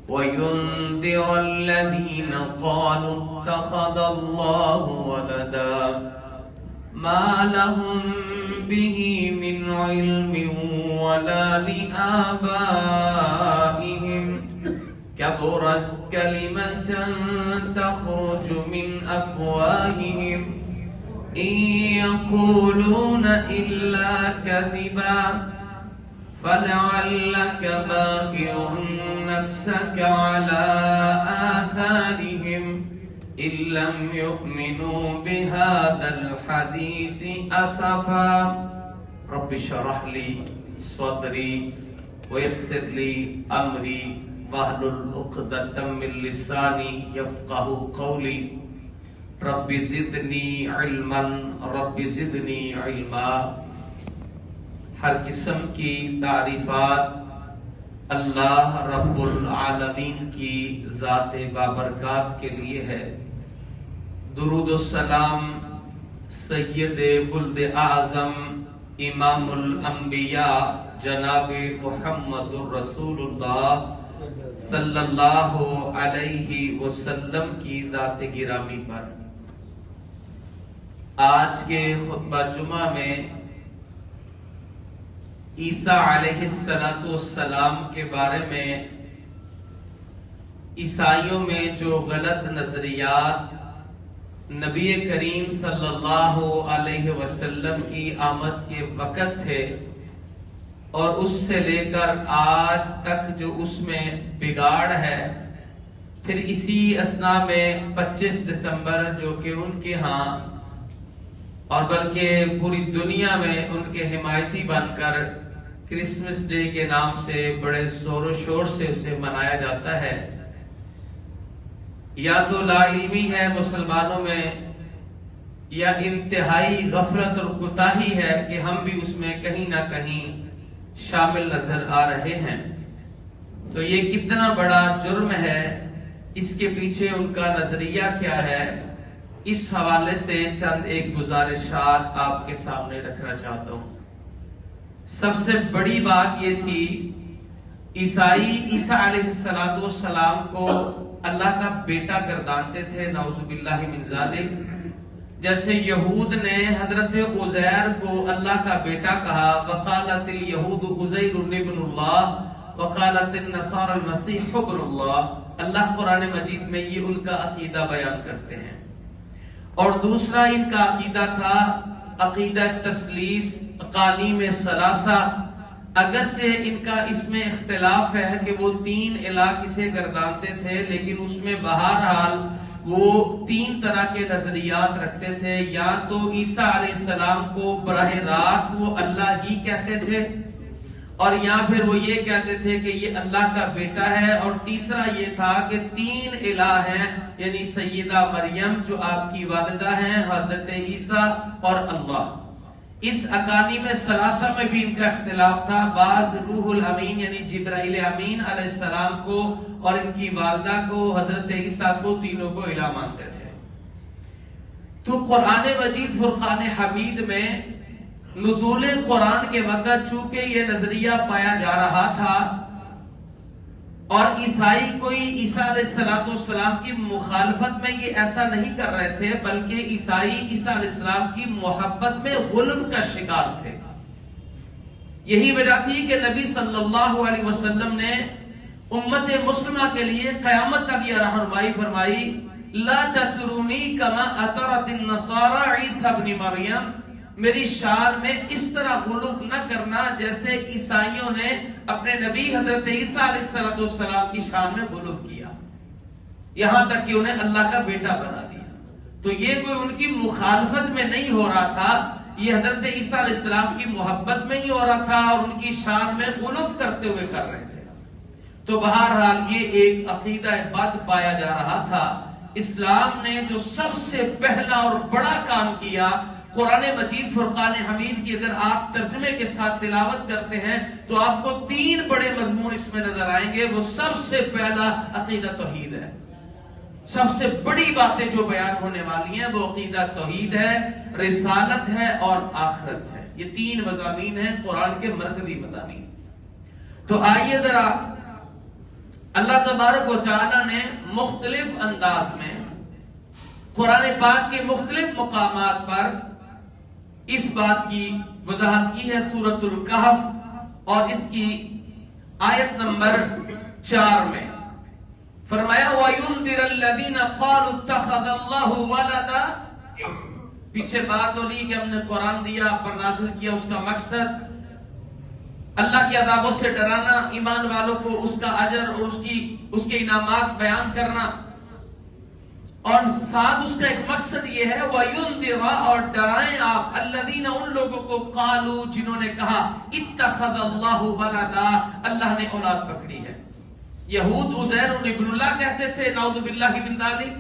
وَيُنذِرَ الَّذِينَ قَالُوا اتَّخَذَ اللَّهُ وَلَدًا مَا لَهُم بِهِ مِنْ عِلْمٍ وَلَا لِآبَائِهِمْ كَبُرَتْ كَلِمَةً تَخْرُجُ مِنْ أَفْوَاهِهِمْ إِنْ يَقُولُونَ إِلَّا كَذِبًا فَلَعَلَّكَ بَاخِعٌ نَفْسَكَ عَلَى آثَارِهِمْ إِنْ لَمْ يُؤْمِنُوا بِهَذَا الْحَدِيثِ أَسَفًا رَبِّ اشْرَحْ لِي صَدْرِي وَيَسِّرْ لِي أَمْرِي وَاحْلُلْ عُقْدَةً مِّن لِّسَانِي يَفْقَهُوا قَوْلِي رَبِّ زِدْنِي عِلْمًا رَبِّ زِدْنِي عِلْمًا۔ ہر قسم کی تعریفات اللہ رب العالمین کی ذات بابرکات کے لیے ہے۔ درود و سلام سید ولد اعظم امام الانبیاء جناب محمد الرسول اللہ صلی اللہ علیہ وسلم کی ذات گرامی پر۔ آج کے خطبہ جمعہ میں عیسیٰ علیہ السلام کے بارے میں عیسائیوں میں جو غلط نظریات نبی کریم صلی اللہ علیہ وسلم کی آمد کے وقت تھے اور اس سے لے کر آج تک جو اس میں بگاڑ ہے، پھر اسی اثنا میں 25 دسمبر جو کہ ان کے ہاں اور بلکہ پوری دنیا میں ان کے حمایتی بن کر کرسمس ڈے کے نام سے بڑے زور و شور سے اسے منایا جاتا ہے۔ یا تو لا علمی ہے مسلمانوں میں، یا انتہائی غفلت اور کوتاہی ہے کہ ہم بھی اس میں کہیں نہ کہیں شامل نظر آ رہے ہیں۔ تو یہ کتنا بڑا جرم ہے، اس کے پیچھے ان کا نظریہ کیا ہے، اس حوالے سے چند ایک گزارشات آپ کے سامنے رکھنا چاہتا ہوں۔ سب سے بڑی بات یہ تھی، عیسائی عیسیٰ علیہ السلام کو اللہ کا بیٹا گردانتے تھے، نعوذ باللہ من ذالک۔ جیسے یہود نے حضرت عزیر کو اللہ کا بیٹا کہا، وقالت الیہود عزیر ابن اللہ وقالت النصارى المسیح ابن اللہ۔ اللہ قرآن مجید میں یہ ان کا عقیدہ بیان کرتے ہیں۔ اور دوسرا ان کا عقیدہ تھا عقیدہ تثلیث، اقانیم ثلاثہ۔ اگرچہ ان کا اس میں اختلاف ہے کہ وہ 3 الہ کسے گردانتے تھے، لیکن اس میں بہرحال وہ 3 طرح کے نظریات رکھتے تھے۔ یا تو عیسیٰ علیہ السلام کو براہ راست وہ اللہ ہی کہتے تھے، اور یا پھر وہ یہ کہتے تھے کہ یہ اللہ کا بیٹا ہے، اور تیسرا یہ تھا کہ 3 الہ ہیں، یعنی سیدہ مریم جو آپ کی والدہ ہیں، حضرت عیسیٰ اور اللہ۔ اس اقانیم ثلاثہ میں بھی ان کا اختلاف تھا۔ بعض روح الامین یعنی جبرائیل امین علیہ السلام کو اور ان کی والدہ کو، حضرت عیسیٰ کو، تینوں کو الہ مانتے تھے۔ تو قرآن مجید فرقان حمید میں نزول قرآن کے وقت چونکہ یہ نظریہ پایا جا رہا تھا، اور عیسائی کوئی عیسیٰ علیہ السلام کی مخالفت میں یہ ایسا نہیں کر رہے تھے، بلکہ عیسائی عیسیٰ علیہ السلام کی محبت میں غلب کا شکار تھے۔ یہی وجہ تھی کہ نبی صلی اللہ علیہ وسلم نے امت مسلمہ کے لیے قیامت تک یہ رہنمائی فرمائی، لا تطرونی کما اطرت النصارى عیسیٰ ابن مریم، میری شان میں اس طرح غلوب نہ کرنا جیسے عیسائیوں نے اپنے نبی حضرت عیسیٰ علیہ السلام کی شان میں غلوب کیا، یہاں تک کہ انہیں اللہ کا بیٹا بنا دیا۔ تو یہ کوئی ان کی مخالفت میں نہیں ہو رہا تھا، یہ حضرت عیسیٰ علیہ السلام کی محبت میں ہی ہو رہا تھا، اور ان کی شان میں غلوب کرتے ہوئے کر رہے تھے۔ تو بہرحال یہ ایک عقیدہ بد پایا جا رہا تھا۔ اسلام نے جو سب سے پہلا اور بڑا کام کیا، قرآن مجید فرقان حمید کی اگر آپ ترجمے کے ساتھ تلاوت کرتے ہیں تو آپ کو 3 بڑے مضمون اس میں نظر آئیں گے۔ وہ سب سے پہلا عقیدہ توحید ہے۔ سب سے بڑی باتیں جو بیان ہونے والی ہیں وہ عقیدہ توحید ہے، رسالت ہے اور آخرت ہے۔ یہ 3 مضامین ہیں قرآن کے مرکزی مضامین۔ تو آئیے ذرا اللہ تبارک و تعالی نے مختلف انداز میں قرآن پاک کے مختلف مقامات پر اس بات کی وضاحت کی ہے سورۃ الکہف اور اس کی آیت نمبر 4 میں فرمایا وَيُنذِرَ الَّذِينَ قَالُوا اتَّخَذَ اللَّهُ وَلَدًا. پیچھے بات ہو رہی کہ ہم نے قرآن دیا پر نازل کیا، اس کا مقصد اللہ کے عذابوں سے ڈرانا، ایمان والوں کو اس کا اجر اور اس کے انعامات بیان کرنا، اور ساتھ اس کا ایک مقصد یہ ہے وَيُنذِرَ اور ڈرائیں آپ الَّذِينَ ان لوگوں کو قالوا جنہوں نے کہا اتخذ اللہ ولدا اللہ نے اولاد پکڑی ہے. یہود عزیر ابن اللہ کہتے تھے، نعوذ باللہ من ذلک،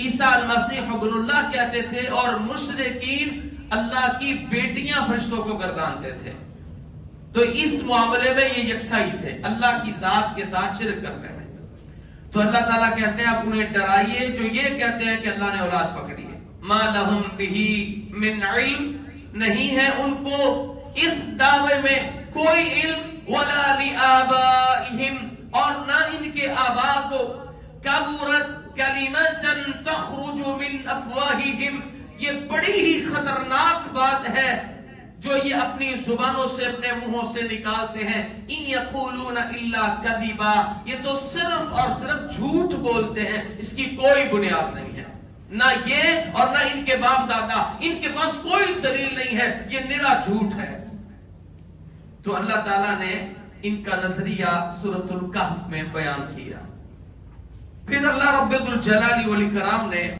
عیسیٰ المسیح ابن اللہ کہتے تھے، اور مشرکین اللہ کی بیٹیاں فرشتوں کو گردانتے تھے. تو اس معاملے میں یہ یکسائی تھے، اللہ کی ذات کے ساتھ شرک کرتے ہیں. تو اللہ تعالیٰ کہتے ہیں آپ انہیں ڈرائیے جو یہ کہتے ہیں کہ اللہ نے اولاد پکڑی ہے. ما لہم بہ من علم، نہیں ہے ان کو اس دعوے میں کوئی علم، ولا لآبائہم اور نہ ان کے آبا کو، کبرت کلمۃ تخرج من افواہہم یہ بڑی ہی خطرناک بات ہے جو یہ اپنی زبانوں سے اپنے منہوں سے نکالتے ہیں. ان یقولون الا کذبا یہ تو صرف اور صرف جھوٹ بولتے ہیں، اس کی کوئی بنیاد نہیں ہے. نہ یہ اور نہ ان کے باپ دادا، ان کے پاس کوئی دلیل نہیں ہے، یہ نرا جھوٹ ہے. تو اللہ تعالیٰ نے ان کا نظریہ سورۃ الکہف میں بیان کیا. پھر اللہ رب الجلال والاکرام نے